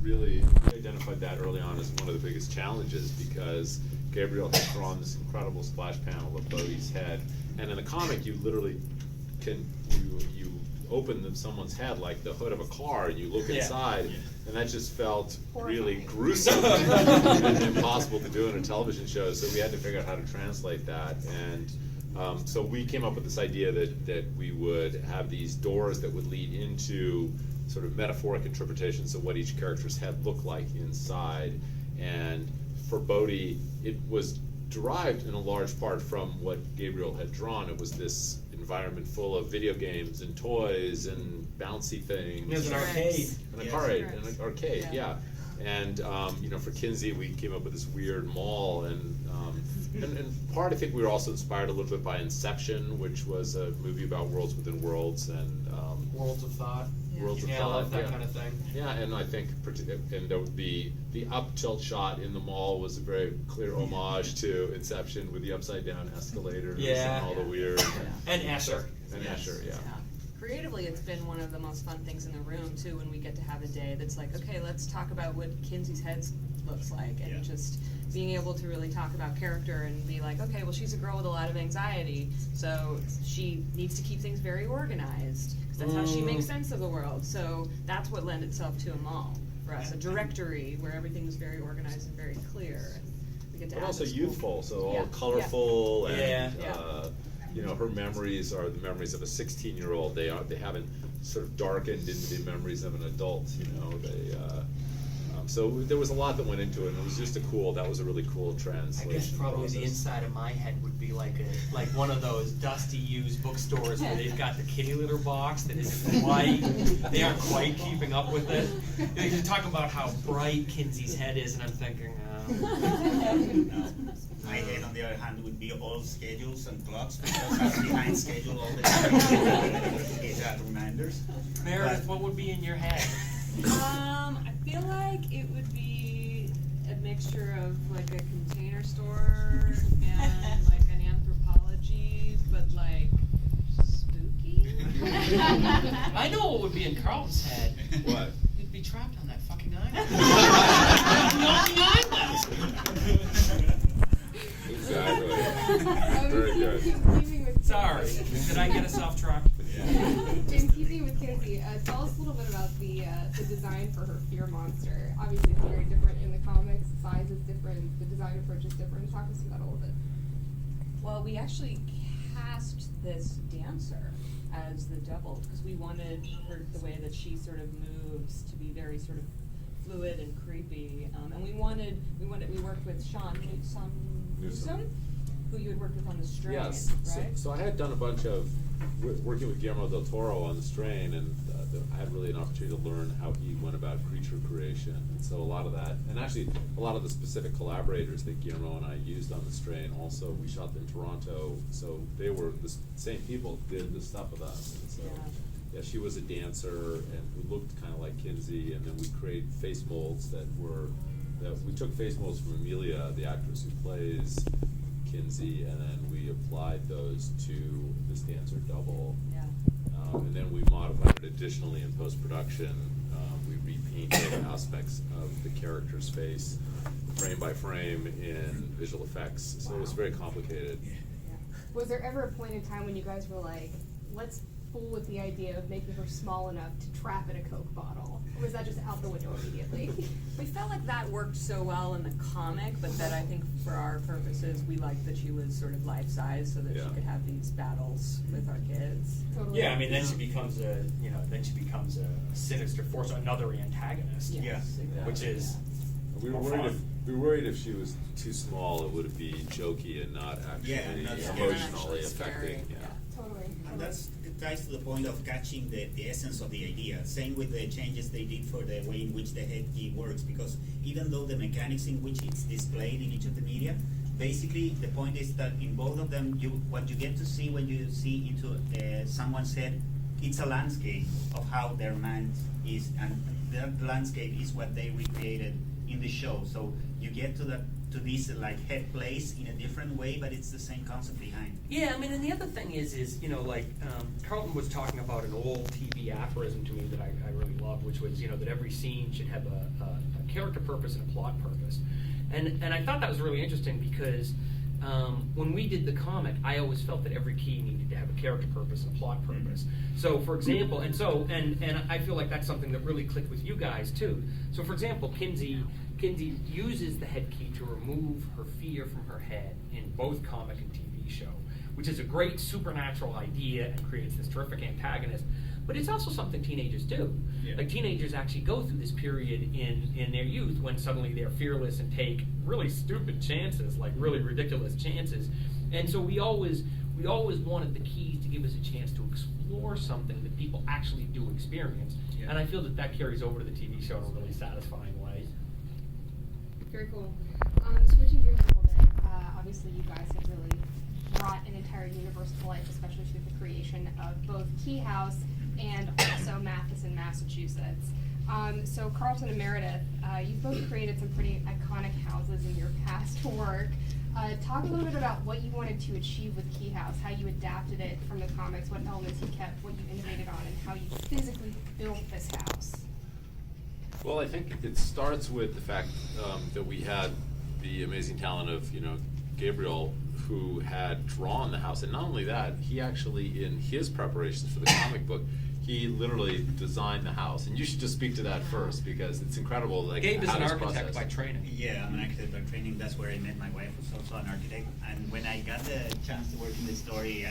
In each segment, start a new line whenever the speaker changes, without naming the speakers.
really identified that early on as one of the biggest challenges, because Gabriel had drawn this incredible splash panel of Bodhi's head, and in the comic you literally can you open someone's head like the hood of a car, and you look inside, and that just felt really gruesome and impossible to do in a television show. So we had to figure out how to translate that, and so we came up with this idea that we would have these doors that would lead into sort of metaphoric interpretations of what each character's head looked like inside. And for Bodhi, it was derived in a large part from what Gabriel had drawn. It was this environment full of video games and toys and bouncy things.
There's an arcade.
And an arcade, yeah. And for Kinsey, we came up with this weird mall, and part I think we were also inspired a little bit by Inception, which was a movie about worlds within worlds, and
Worlds of Thought.
Worlds of
I
Thought,
love that kind of thing.
Yeah, and I think the up tilt shot in the mall was a very clear homage to Inception, with the upside down escalators and all the weird.
And Escher.
And Escher, yeah.
Creatively, it's been one of the most fun things in the room too, when we get to have a day that's like, okay, let's talk about what Kinsey's head looks like, and just being able to really talk about character and be like, okay, well, she's a girl with a lot of anxiety, so she needs to keep things very organized, because that's how she makes sense of the world. So that's what lent itself to a mall for us, a directory where everything was very organized and very clear. And we get to
but
add
also
this
youthful, so all colorful, and her memories are the memories of a 16-year-old. They haven't sort of darkened into the memories of an adult. So there was a lot that went into it, and it was just that was a really cool translation.
I guess probably
process.
the inside of my head would be like one of those dusty used bookstores where they've got the kitty litter box that isn't quite, they aren't quite keeping up with it. You're talking about how bright Kinsey's head is, and I'm thinking,
My head, on the other hand, would be all schedules and clocks, because I'm behind schedule all the time. To get reminders.
Meredith, what would be in your head?
I feel like it would be a mixture of like a container store and like an anthropology, but like spooky.
I know what would be in Carlton's head.
What?
You'd be trapped on that fucking island.
Exactly. Very good.
Sorry, did I get us off track?
In keeping with Kinsey, tell us a little bit about the design for her fear monster. Obviously, it's very different in the comics. The size is different. The design approach is different. Talk us through that a little bit.
Well, we actually cast this dancer as the devil because we wanted her, the way that she sort of moves, to be very sort of fluid and creepy. And we worked with Sean Newsom, who you had worked with on The Strain,
yes.
right?
So I had done a bunch of working with Guillermo del Toro on The Strain, and I had really an opportunity to learn how he went about creature creation. And so a lot of that, and actually a lot of the specific collaborators that Guillermo and I used on The Strain, also we shot in Toronto, so they were the same people who did the stuff with us. And so yeah, she was a dancer and who looked kind of like Kinsey, and then we created face molds we took face molds from Amelia, the actress who plays Kinsey, and then we applied those to this dancer double.
Yeah.
And then we modified it additionally in post-production. We repainted aspects of the character's face frame by frame in visual effects. So it was very complicated.
Yeah. Was there ever a point in time when you guys were like, let's fool with the idea of making her small enough to trap in a Coke bottle? Or was that just out the window immediately?
We felt like that worked so well in the comic, but that I think for our purposes, we liked that she was sort of life-size so that she could have these battles with our kids.
Totally.
Yeah, I mean, then she becomes a sinister force, another antagonist.
Yes, exactly.
Which is
We were worried if she was too small, it would be jokey and not actually emotionally affecting. Yeah.
Totally.
And it ties to the point of catching the essence of the idea. Same with the changes they did for the way in which the head key works, because even though the mechanics in which it's displayed in each of the media, basically the point is that in both of them, what you get to see when you see into someone's head, it's a landscape of how their mind is, and that landscape is what they recreated in the show. So you get to that to this like head place in a different way, but it's the same concept behind.
Yeah, I mean, and the other thing is like Carlton was talking about an old TV aphorism to me that I really loved, which was that every scene should have a character purpose and a plot purpose, and I thought that was really interesting because when we did the comic, I always felt that every key needed to have a character purpose and a plot purpose. So, for example, and I feel like that's something that really clicked with you guys too. So, for example, Kinsey uses the head key to remove her fear from her head in both comic and TV show, which is a great supernatural idea and creates this terrific antagonist. But it's also something teenagers do.
Yeah.
Like teenagers actually go through this period in their youth when suddenly they're fearless and take really stupid chances, like really ridiculous chances. And so we always wanted the keys to give us a chance to explore something that people actually do experience.
Yeah.
And I feel that carries over to the TV show in a really satisfying way.
Very cool. Switching gears a little bit, obviously you guys have really brought an entire universe to life, especially through the creation of both Keyhouse and also Matheson, Massachusetts. So Carlton and Meredith, you've both created some pretty iconic houses in your past work. Talk a little bit about what you wanted to achieve with Keyhouse, how you adapted it from the comics, what elements you kept, what you innovated on, and how you physically built this house.
Well, I think it starts with the fact that we had the amazing talent of, Gabriel, who had drawn the house. And not only that, he actually, in his preparations for the comic book, he literally designed the house. And you should just speak to that first, because it's incredible. Like,
Gabe is
how
an
this
architect
process.
by training.
Yeah, I'm an architect by training. That's where I met my wife, who's also an architect. And when I got the chance to work in the story,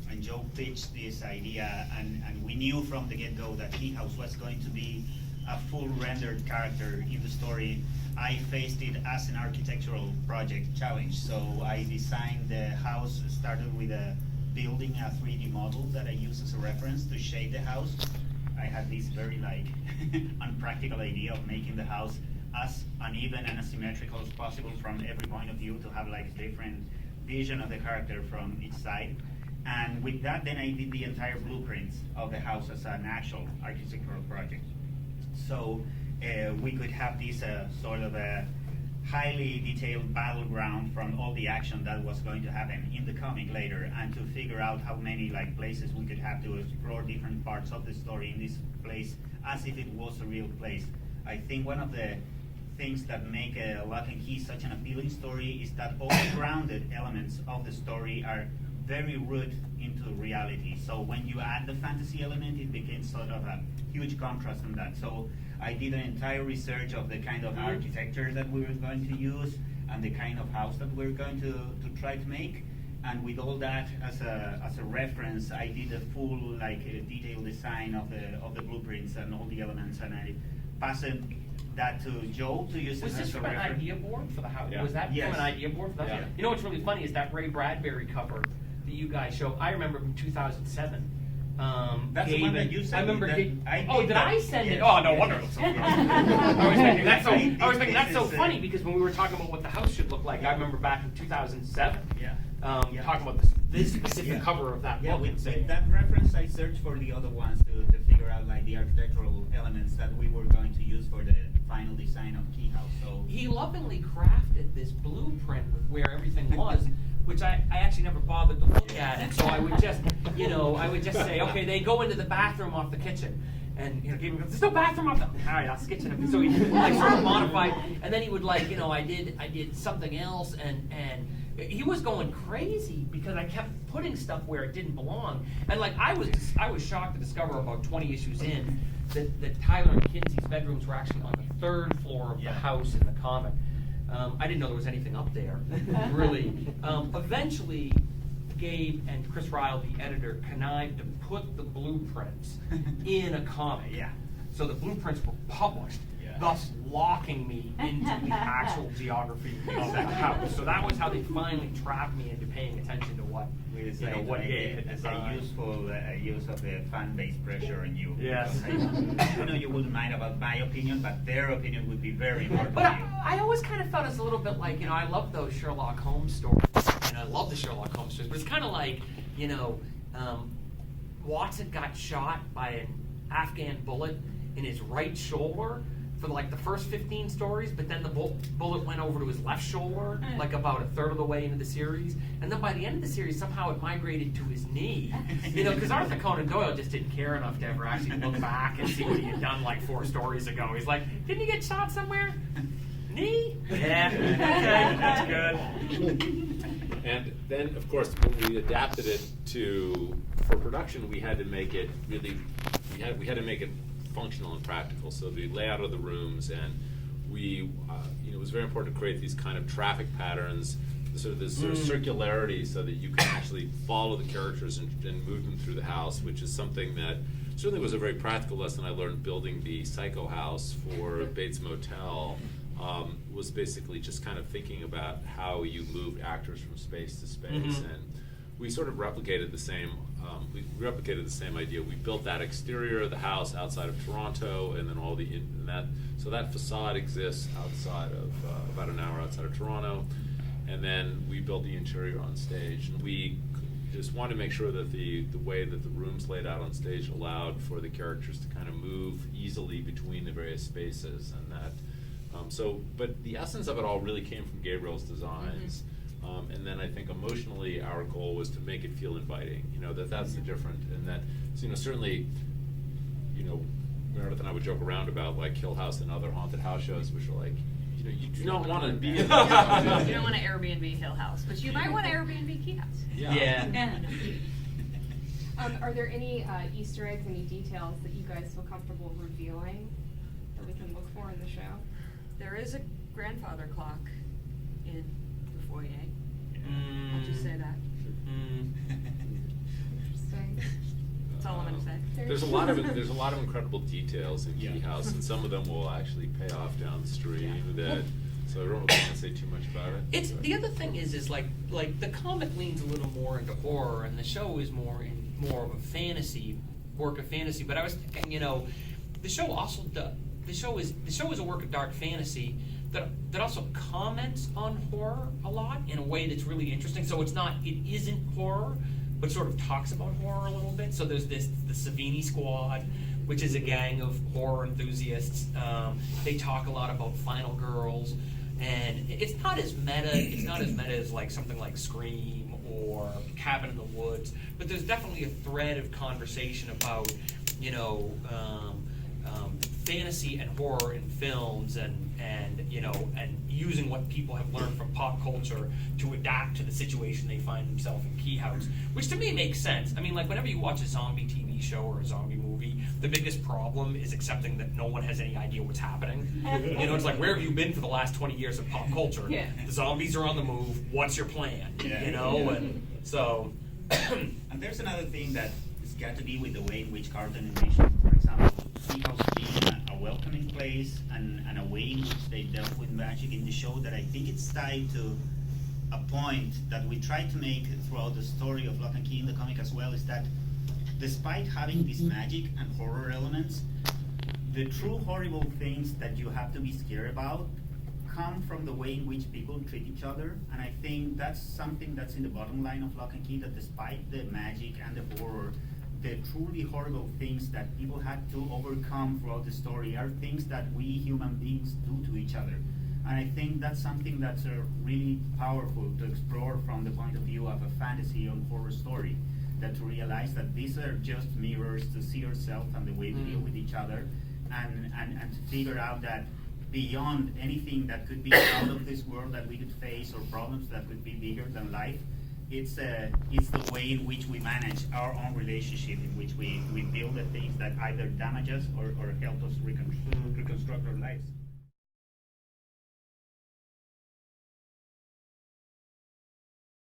and Joe pitched this idea, and we knew from the get-go that Keyhouse was going to be a full rendered character in the story, I faced it as an architectural project challenge. So I designed the house, started with building a 3D model that I used as a reference to shape the house. I had this very unpractical idea of making the house as uneven and as symmetrical as possible from every point of view, to have different vision of the character from each side. And with that, then I did the entire blueprints of the house as an actual architectural project. So we could have this sort of a highly detailed battleground from all the action that was going to happen in the comic later, and to figure out how many places we could have to explore different parts of the story in this place as if it was a real place. I think one of the things that make Locke and Key such an appealing story is that all the grounded elements of the story are very rooted into reality. So when you add the fantasy element, it becomes sort of a huge contrast on that. So I did an entire research of the kind of architecture that we were going to use and the kind of house that we we're going to try to make. And with all that as a reference, I did a full detailed design of the blueprints and all the elements, and I passed that to Joe to use
Was
as
this
a
from an
reference.
idea board for the house?
Yeah.
Was that
Yes.
from an idea board for the house?
Yeah.
You know what's really funny is that Ray Bradbury cover that you guys showed. I remember from 2007.
That's the one that you sent
I remember.
me,
Did I send it?
Yes,
Oh, no
yes.
wonder it looks so good. I was thinking that's so
This is,
funny because when we were talking about what the house should look like, I remember back in 2007.
Yeah. Yeah.
Talking about this specific cover of that
Yeah,
book.
with that reference, I searched for the other ones to figure out the architectural elements that we were going to use for the final design of Keyhouse. So
He lovingly crafted this blueprint with where everything was, which I actually never bothered to look at, and so I would just say, okay, they go into the bathroom off the kitchen. And Gabriel goes, there's no bathroom off the. All right, that's the kitchen. So he sort of modified, and then he would I did something else, and he was going crazy because I kept putting stuff where it didn't belong, and I was shocked to discover about 20 issues in that Tyler and Kinsey's bedrooms were actually on the 3rd floor of the house in the comic. I didn't know there was anything up there, really. Eventually, Gabe and Chris Ryle, the editor, connived to put the blueprints in a comic.
Yeah.
So the blueprints were published, thus locking me into the actual geography of the house. So that was how they finally trapped me into paying attention to what
we decided
what
to
Gabe had
make as a
designed.
useful use of the fan-based pressure on you.
Yes.
I know you wouldn't mind about my opinion, but their opinion would be very important
But
to you.
I always kind of felt it's a little bit like, I love those Sherlock Holmes stories, and I love the Sherlock Holmes stories, but it's kind of like, Watson got shot by an Afghan bullet in his right shoulder for like the first 15 stories, but then the bullet went over to his left shoulder, like about a third of the way into the series, and then by the end of the series, somehow it migrated to his knee. You know, because Arthur Conan Doyle just didn't care enough to ever actually look back and see what he had done like 4 stories ago. He's like, didn't he get shot somewhere? Knee? Yeah, okay, that's good.
And then, of course, when we adapted it for production, we had to make it really, we had to make it functional and practical. So the layout of the rooms, and we, it was very important to create these kind of traffic patterns, sort of this sort of circularity, so that you can actually follow the characters and move them through the house, which is something that certainly was a very practical lesson I learned building the Psycho House for Bates Motel. Was basically just kind of thinking about how you moved actors from space to space, and we sort of replicated the same. Idea. We built that exterior of the house outside of Toronto, and then all the so that facade exists outside of about an hour outside of Toronto, and then we built the interior on stage, and we just wanted to make sure that the way that the rooms laid out on stage allowed for the characters to kind of move easily between the various spaces, and that. But the essence of it all really came from Gabriel's designs. And then I think emotionally our goal was to make it feel inviting, that's the difference, and that, certainly, Meredith and I would joke around about like Hill House and other haunted house shows, which are like, you do not want to be in
You don't want to Airbnb Hill House, but you might want to Airbnb Keyhouse.
Yeah.
Are there any Easter eggs, any details that you guys feel comfortable revealing that we can look for in the show?
There is a grandfather clock in the foyer. I'll just say that.
Interesting.
That's all I'm going to say.
There's a lot of incredible details in Keyhouse, and some of them will actually pay off downstream. So I don't want to say too much about it.
It's the other thing is like the comic leans a little more into horror, and the show is more of a fantasy work of fantasy. But I was thinking, the show also does. The show is a work of dark fantasy that also comments on horror a lot in a way that's really interesting. So it isn't horror, but sort of talks about horror a little bit. So there's the Savini Squad, which is a gang of horror enthusiasts. They talk a lot about Final Girls, and it's not as meta. It's not as meta as like something like Scream or Cabin in the Woods. But there's definitely a thread of conversation about fantasy and horror in films, and using what people have learned from pop culture to adapt to the situation they find themselves in Keyhouse, which to me makes sense. I mean, like whenever you watch a zombie TV show or a zombie movie, the biggest problem is accepting that no one has any idea what's happening. It's like, where have you been for the last 20 years of pop culture?
Yeah.
The zombies are on the move. What's your plan? And so.
And there's another thing that has got to be with the way in which Carlton envisioned, for example, Keyhouse being a welcoming place and a way in which they dealt with magic in the show, that I think it's tied to a point that we try to make throughout the story of Locke and Key in the comic as well, is that despite having these magic and horror elements, the true horrible things that you have to be scared about come from the way in which people treat each other. And I think that's something that's in the bottom line of Locke and Key, that despite the magic and the horror, the truly horrible things that people had to overcome throughout the story are things that we human beings do to each other. And I think that's something that's really powerful to explore from the point of view of a fantasy or horror story, that to realize that these are just mirrors to see yourself and the way we deal with each other, and to figure out that beyond anything that could be out of this world that we could face, or problems that could be bigger than life, it's the way in which we manage our own relationship, in which we build the things that either damage us or help us reconstruct our lives.